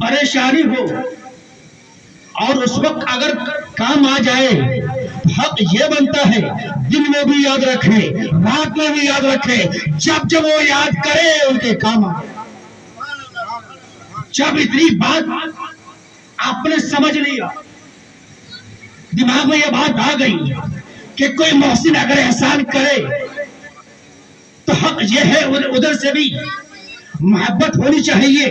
پریشانی ہو اور اس وقت اگر کام آ جائے، حق یہ بنتا ہے دن میں بھی یاد رکھے، رات میں بھی یاد رکھے، جب جب وہ یاد کرے ان کے کام آئے۔ جب اتنی بات آپ نے سمجھ لیا، دماغ میں یہ بات آ گئی کہ کوئی محسن اگر احسان کرے تو حق یہ ہے ادھر سے بھی محبت ہونی چاہیے،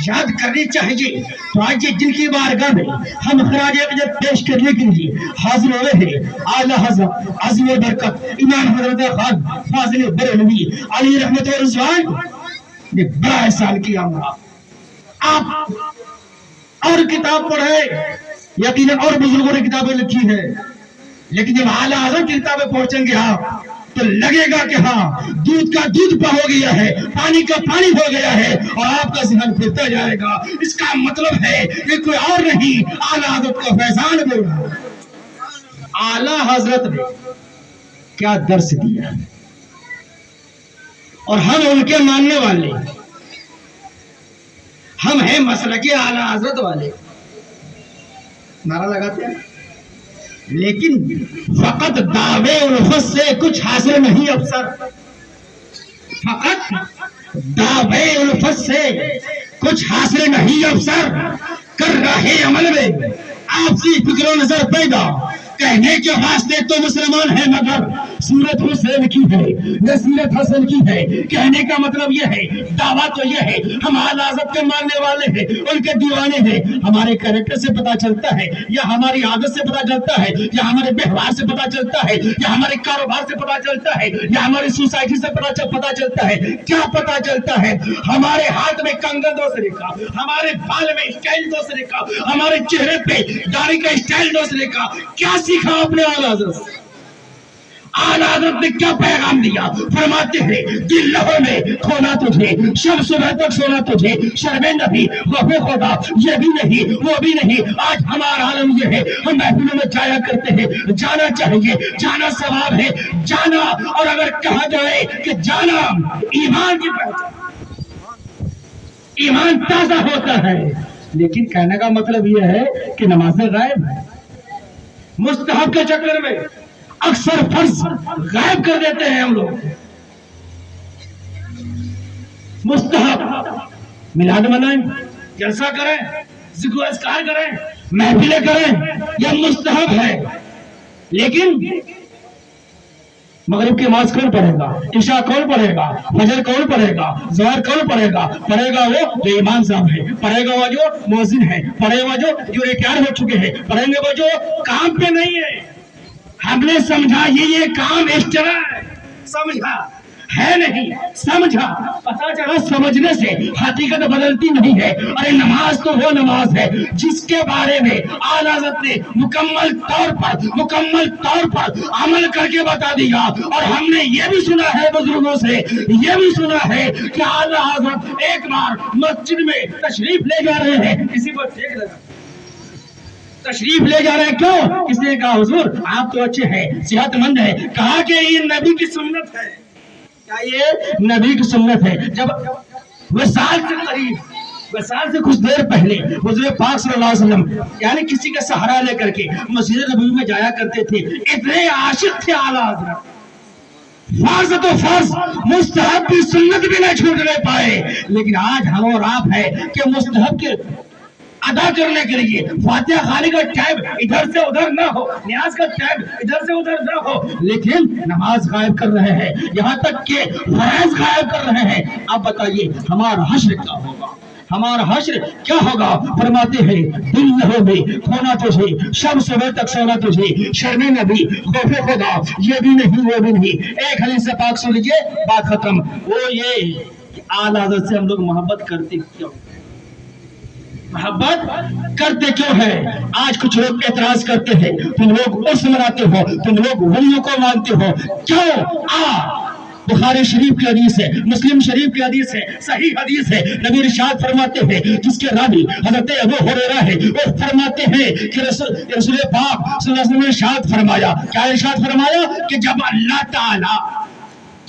یاد کرنی چاہیے۔ تو آج یہ جن کی بارگاہ میں ہم خراج عقیدت پیش کرنے کے لیے حاضر ہوئے ہیں، اعلیٰ حضرت عظیم برکت امام حضرت خان فاضل بریلوی علی رحمت و رضوان نے بڑا احسان کیا ہمارا۔ آپ اور کتاب پڑھے، یقیناً اور بزرگوں نے کتابیں لکھی ہیں، لیکن جب اعلیٰ حضرت کی کتابیں پہنچیں گے آپ تو لگے گا کہ ہاں دودھ کا دودھ ہو گیا ہے، پانی کا پانی ہو گیا ہے، اور آپ کا ذہن پھرتا جائے گا۔ اس کا مطلب ہے کہ کوئی اور نہیں، اعلیٰ حضرت کا فیضان بول رہا ہے۔ اعلیٰ حضرت نے کیا درس دیا، اور ہم ان کے ماننے والے، ہم ہیں مسلک اعلیٰ حضرت والے، نعرہ لگاتے ہیں، لیکن فقط دعوے الفت سے کچھ حاصل نہیں افسر، فقط دعوے الفت سے کچھ حاصل نہیں افسر، کر رہے عمل میں آپسی فکر و نظر پیدا، کہنے کے واسطے تو مسلمان ہے مگر سیرت حسین کی ہے یا سیرت حسن کی ہے۔ کہنے کا مطلب یہ ہے، دعویٰ تو یہ ہے ہم اعلیٰ حضرت کے ماننے والے ہیں، ان کے دیوانے ہیں۔ ہمارے کریکٹر سے پتا چلتا ہے، یا ہماری عادت سے پتا چلتا ہے، یا ہمارے ویوہار سے پتا چلتا ہے، یا ہمارے کاروبار سے پتا چلتا ہے، یا ہماری سوسائٹی سے پتا چلتا ہے۔ کیا پتا چلتا ہے؟ ہمارے ہاتھ میں کنگن دوسرے کا، ہمارے بال میں اسٹائل دوسرے کا، ہمارے چہرے پہ داڑھی کا اسٹائل دوسرے کا۔ کیا سیکھا اپنے اعلیٰ حضرت سے؟ اعلیٰ حضرت نے کیا پیغام دیا؟ فرماتے ہیں دل لہو میں کھونا تجھے، شب صبح تک سونا تجھے، شرم نبی خوف خدا یہ بھی نہیں وہ بھی نہیں۔ آج ہمارا عالم یہ ہے، ہم محفلوں میں جایا کرتے ہیں، جانا چاہیے، جانا ثواب ہے، جانا، اور اگر کہا جائے کہ جانا ایمان کی پہچان، ایمان تازہ ہوتا ہے۔ لیکن کہنے کا مطلب یہ ہے کہ نماز غائب ہے، مستحب کے چکر میں اکثر فرض غائب کر دیتے ہیں ہم لوگ۔ مستحب میلاد منائیں، جلسہ کریں، ذکر و اذکار کریں، محفلیں کریں، یہ مستحب ہے، لیکن مغرب کی نماز کون پڑھے گا؟ عشاء کون پڑھے گا؟ فجر کون پڑھے گا؟ ظہر کون پڑھے گا؟ پڑھے گا وہ جو امام صاحب ہے، پڑھے گا وہ جو مؤذن ہے، پڑھے گا جو ریٹائر ہو چکے ہیں، پڑھیں گے وہ جو کام پہ نہیں ہے۔ ہم نے سمجھا یہ کام ایکسٹرا ہے، سمجھا ہے نہیں، سمجھا، پتا چلا طرح سے حقیقت بدلتی نہیں ہے۔ ارے نماز تو وہ نماز ہے جس کے بارے میں اعلیٰ حضرت نے مکمل طور پر عمل کر کے بتا دیا۔ اور ہم نے یہ بھی سنا ہے بزرگوں سے، یہ بھی سنا ہے کہ اعلیٰ حضرت ایک بار مسجد میں تشریف لے جا رہے ہیں، کسی کو ٹھیک لگا تشریف لے جا رہے ہیں، کیوں؟ کس نے کہا حضور آپ تو اچھے ہیں، صحت مند ہیں، کہا کہ یہ نبی کی سنت ہے۔ کیا یہ نبی کی سنت ہے؟ جب وصال سے قریب، وصال سے کچھ دیر پہلے حضور پاک صلی اللہ علیہ وسلم یعنی کسی کا سہارا لے کر کے مسجد نبوی میں جایا کرتے تھے، اتنے عاشق تھے اعلیٰ حضرت، فرض تو فرض، مستحب کی سنت بھی نہ چھوٹنے پائے۔ لیکن آج ہم اور آپ ہے کہ مستحب کے ادا کرنے کے لیے فاتحہ خانی کا ٹائم ادھر سے ادھر نہ ہو، نیاز کا ٹائم ادھر سے ادھر نہ ہو، لیکن نماز غائب کر رہے ہیں، یہاں تک کہ فرائض غائب کر رہے ہیں۔ اب بتائیے ہمارا حشر کیا ہوگا؟ ہمارا حشر کیا ہوگا؟ فرماتے ہیں دل لہو میں کھونا تجھے، شب صبح تک سونا تجھے، شرم نبی خوف خدا یہ بھی نہیں وہ بھی نہیں۔ ایک حدیث پاک سن لیجئے، بات ختم۔ وہ یہ کہ اعلیٰ حضرت سے ہم لوگ محبت کرتے کیوں؟ محبت کرتے کیوں ہے؟ آج کچھ لوگ اعتراض کرتے ہیں، تم لوگ عرس مناتے ہو، تم لوگ ولیوں کو مانتے ہو، کیوں؟ بخاری شریف کی حدیث ہے، مسلم شریف کی حدیث ہے، صحیح حدیث ہے، نبی ارشاد فرماتے ہیں جس کے راوی حضرت ابو ہریرہ ہے، وہ فرماتے ہیں کہ رسول پاک صلی اللہ علیہ وسلم نے ارشاد فرمایا، کیا ارشاد فرمایا؟ کہ جب اللہ تعالی